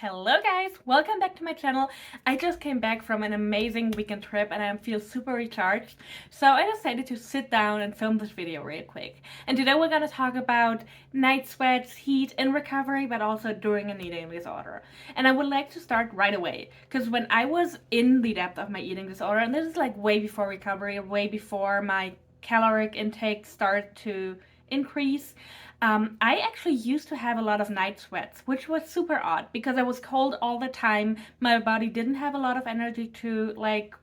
Hello guys, welcome back to my channel. I just came back from an amazing weekend trip and I feel super recharged. So I decided to sit down and film this video real quick. And today we're gonna talk about night sweats, heat in recovery, but also during an eating disorder. And I would like to start right away, because when I was in the depth of my eating disorder, and this is like way before recovery, way before my caloric intake started to increase, I actually used to have a lot of night sweats, which was super odd because I was cold all the time. My body didn't have a lot of energy to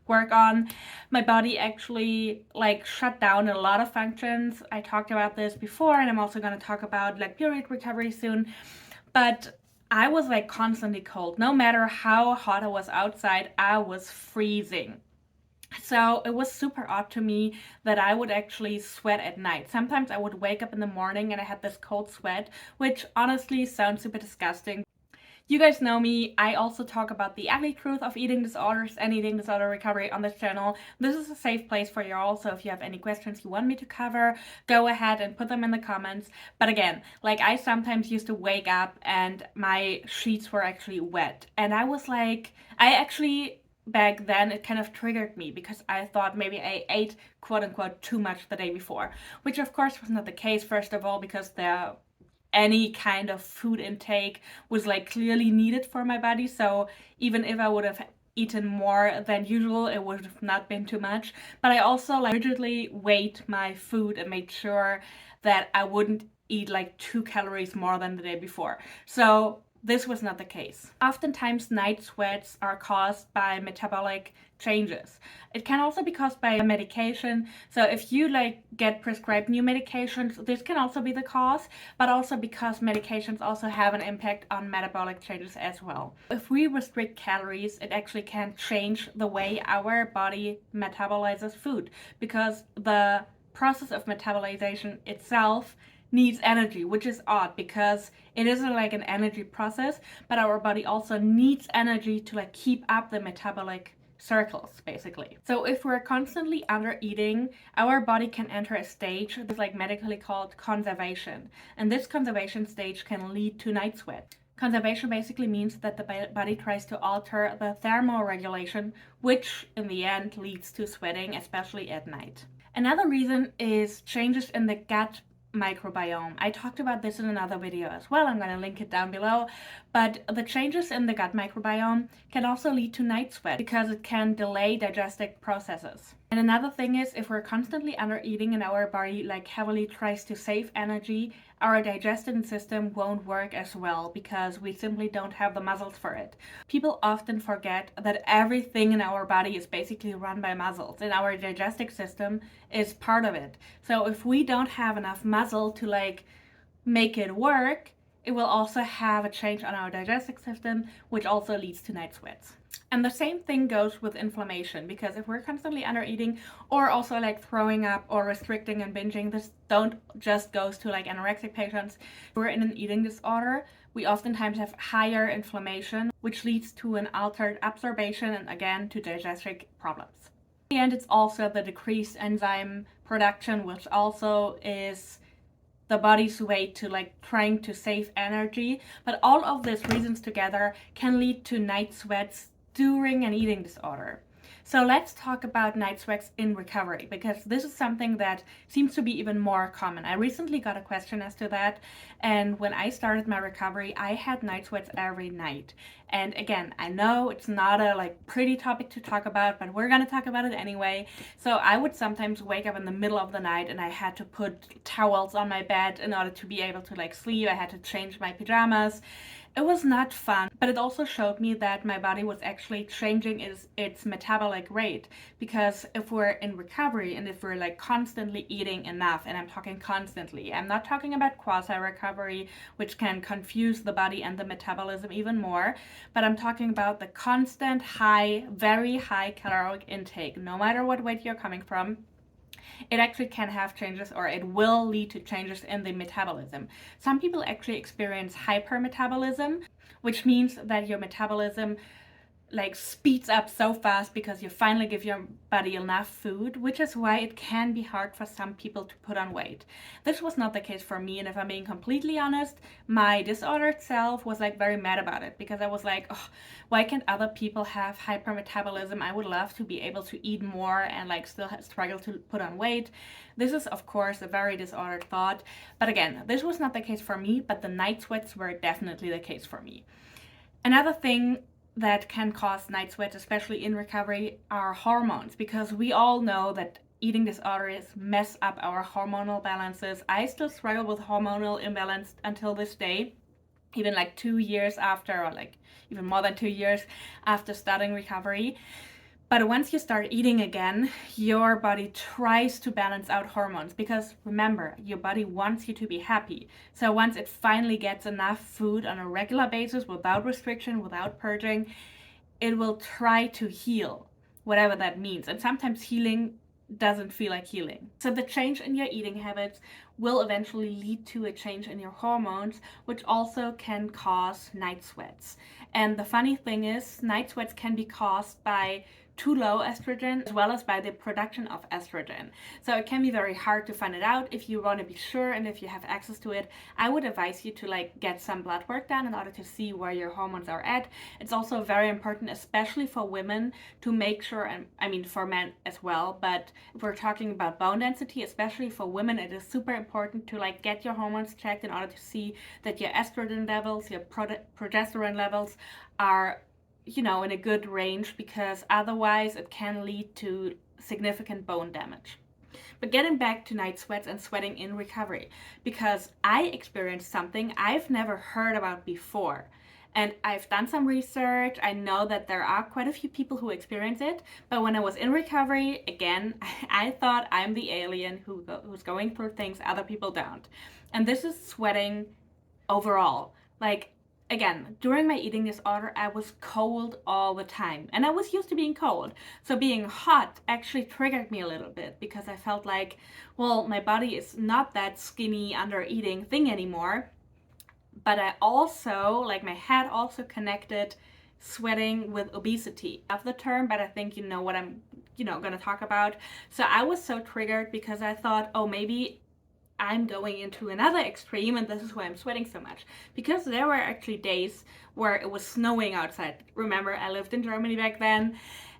work on. My body actually shut down a lot of functions. I talked about this before, and I'm also going to talk about period recovery soon. But I was constantly cold. No matter how hot I was outside, I was freezing. So it was super odd to me that I would actually sweat at night. Sometimes I would wake up in the morning and I had this cold sweat, which honestly sounds super disgusting. You guys know me, I also talk about the ugly truth of eating disorders and eating disorder recovery on this channel. This is a safe place for you all, so if you have any questions you want me to cover, go ahead and put them in the comments. But again, I sometimes used to wake up and my sheets were actually wet. And I was back then it kind of triggered me because I thought maybe I ate quote unquote too much the day before, which of course was not the case. First of all, because any kind of food intake was clearly needed for my body, so even if I would have eaten more than usual, it would have not been too much. But I also rigidly weighed my food and made sure that I wouldn't eat 2 calories more than the day before. So this was not the case. Oftentimes, night sweats are caused by metabolic changes. It can also be caused by medication. So if you get prescribed new medications, this can also be the cause, but also because medications also have an impact on metabolic changes as well. If we restrict calories, it actually can change the way our body metabolizes food, because the process of metabolization itself needs energy, which is odd because it isn't an energy process, but our body also needs energy to keep up the metabolic circles, basically. So if we're constantly under eating, our body can enter a stage that's medically called conservation, and this conservation stage can lead to night sweat. Conservation basically means that the body tries to alter the thermoregulation, which in the end leads to sweating, especially at night. Another reason is changes in the gut microbiome. I talked about this in another video as well. I'm going to link it down below. But the changes in the gut microbiome can also lead to night sweat because it can delay digestive processes. And another thing is, if we're constantly under eating and our body heavily tries to save energy, our digestive system won't work as well because we simply don't have the muscles for it. People often forget that everything in our body is basically run by muscles, and our digestive system is part of it. So if we don't have enough muscle to make it work, it will also have a change on our digestive system, which also leads to night sweats. And the same thing goes with inflammation, because if we're constantly under eating or also throwing up or restricting and binging, this don't just goes to anorexic patients. If we're in an eating disorder, we oftentimes have higher inflammation, which leads to an altered absorption and again to digestive problems. In the end, it's also the decreased enzyme production, which also is the body's way to trying to save energy. But all of these reasons together can lead to night sweats during an eating disorder. So let's talk about night sweats in recovery, because this is something that seems to be even more common. I recently got a question as to that, and when I started my recovery, I had night sweats every night. And again, I know it's not a pretty topic to talk about, but we're gonna talk about it anyway. So I would sometimes wake up in the middle of the night and I had to put towels on my bed in order to be able to sleep. I had to change my pajamas. It was not fun, but it also showed me that my body was actually changing its metabolic rate, because if we're in recovery and if we're constantly eating enough, and I'm talking constantly, I'm not talking about quasi-recovery, which can confuse the body and the metabolism even more, but I'm talking about the constant high, very high caloric intake, no matter what weight you're coming from. It actually can have changes, or it will lead to changes in the metabolism. Some people actually experience hypermetabolism, which means that your metabolism like speeds up so fast because you finally give your body enough food, which is why it can be hard for some people to put on weight. This was not the case for me, and if I'm being completely honest, my disordered self was like very mad about it because I was like, oh, why can't other people have hypermetabolism? I would love to be able to eat more and like still struggle to put on weight. This is of course a very disordered thought, but again, this was not the case for me, but the night sweats were definitely the case for me. Another thing that can cause night sweats, especially in recovery, are hormones, because we all know that eating disorders mess up our hormonal balances. I still struggle with hormonal imbalance until this day, even like 2 years after, or like even more than 2 years after starting recovery. But once you start eating again, your body tries to balance out hormones, because remember, your body wants you to be happy. So once it finally gets enough food on a regular basis without restriction, without purging, it will try to heal, whatever that means. And sometimes healing doesn't feel like healing. So the change in your eating habits will eventually lead to a change in your hormones, which also can cause night sweats. And the funny thing is, night sweats can be caused by too low estrogen as well as by the production of estrogen. So it can be very hard to find it out. If you want to be sure and if you have access to it, I would advise you to like get some blood work done in order to see where your hormones are at. It's also very important, especially for women, to make sure, and I mean for men as well, but if we're talking about bone density, especially for women, it is super important to like get your hormones checked in order to see that your estrogen levels, your progesterone levels are, you know, in a good range, because otherwise it can lead to significant bone damage. But getting back to night sweats and sweating in recovery, because I experienced something I've never heard about before. And I've done some research. I know that there are quite a few people who experience it. But when I was in recovery, again, I thought I'm the alien who's going through things other people don't. And this is sweating overall. Like, again, during my eating disorder, I was cold all the time, and I was used to being cold. So being hot actually triggered me a little bit, because I felt like, well, my body is not that skinny under eating thing anymore. But I also, like, my head also connected sweating with obesity. I love the term, but I think you know what I'm, going to talk about. So I was so triggered because I thought, oh, maybe I'm going into another extreme and this is why I'm sweating so much. Because there were actually days where it was snowing outside. Remember, I lived in Germany back then,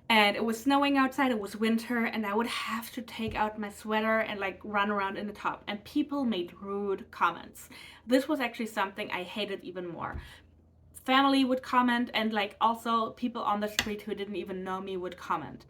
and it was snowing outside, it was winter, and I would have to take out my sweater and like run around in the top, and people made rude comments. This was actually something I hated even more. Family would comment, and like also people on the street who didn't even know me would comment.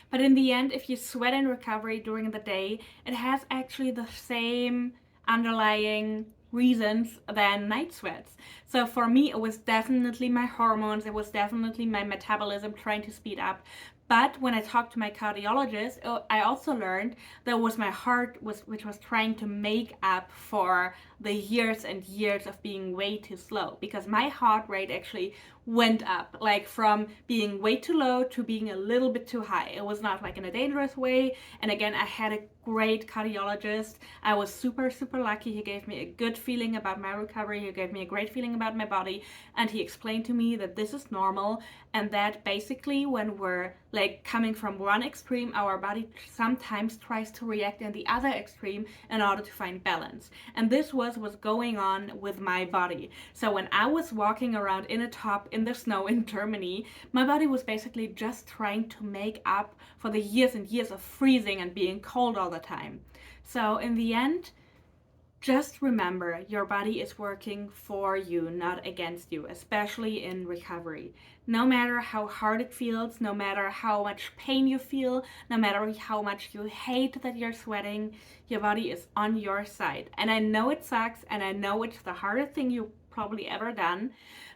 But in the end, if you sweat in recovery during the day, it has actually the same underlying reasons than night sweats. So for me, it was definitely my hormones, it was definitely my metabolism trying to speed up. But when I talked to my cardiologist, I also learned that it was my heart which was trying to make up for the years and years of being way too slow, because my heart rate actually went up, like from being way too low to being a little bit too high. It was not like in a dangerous way. And again, I had a great cardiologist. I was super, super lucky. He gave me a good feeling about my recovery. He gave me a great feeling about my body. And he explained to me that this is normal, and that basically when we're like coming from one extreme, our body sometimes tries to react in the other extreme in order to find balance. And this was what's going on with my body. So when I was walking around in a top in the snow in Germany, my body was basically just trying to make up for the years and years of freezing and being cold all the time. So in the end, just remember, your body is working for you, not against you, especially in recovery. No matter how hard it feels, no matter how much pain you feel, no matter how much you hate that you're sweating, your body is on your side. And I know it sucks, and I know it's the hardest thing you've probably ever done,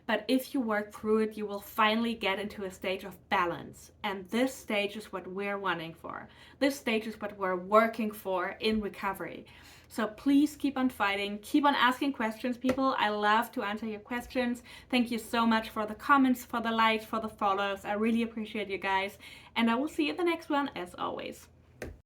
but if you work through it, you will finally get into a stage of balance. And this stage is what we're wanting for. This stage is what we're working for in recovery. So please keep on fighting, keep on asking questions, people. I love to answer your questions. Thank you so much for the comments, for the likes, for the follows. I really appreciate you guys. And I will see you in the next one, as always.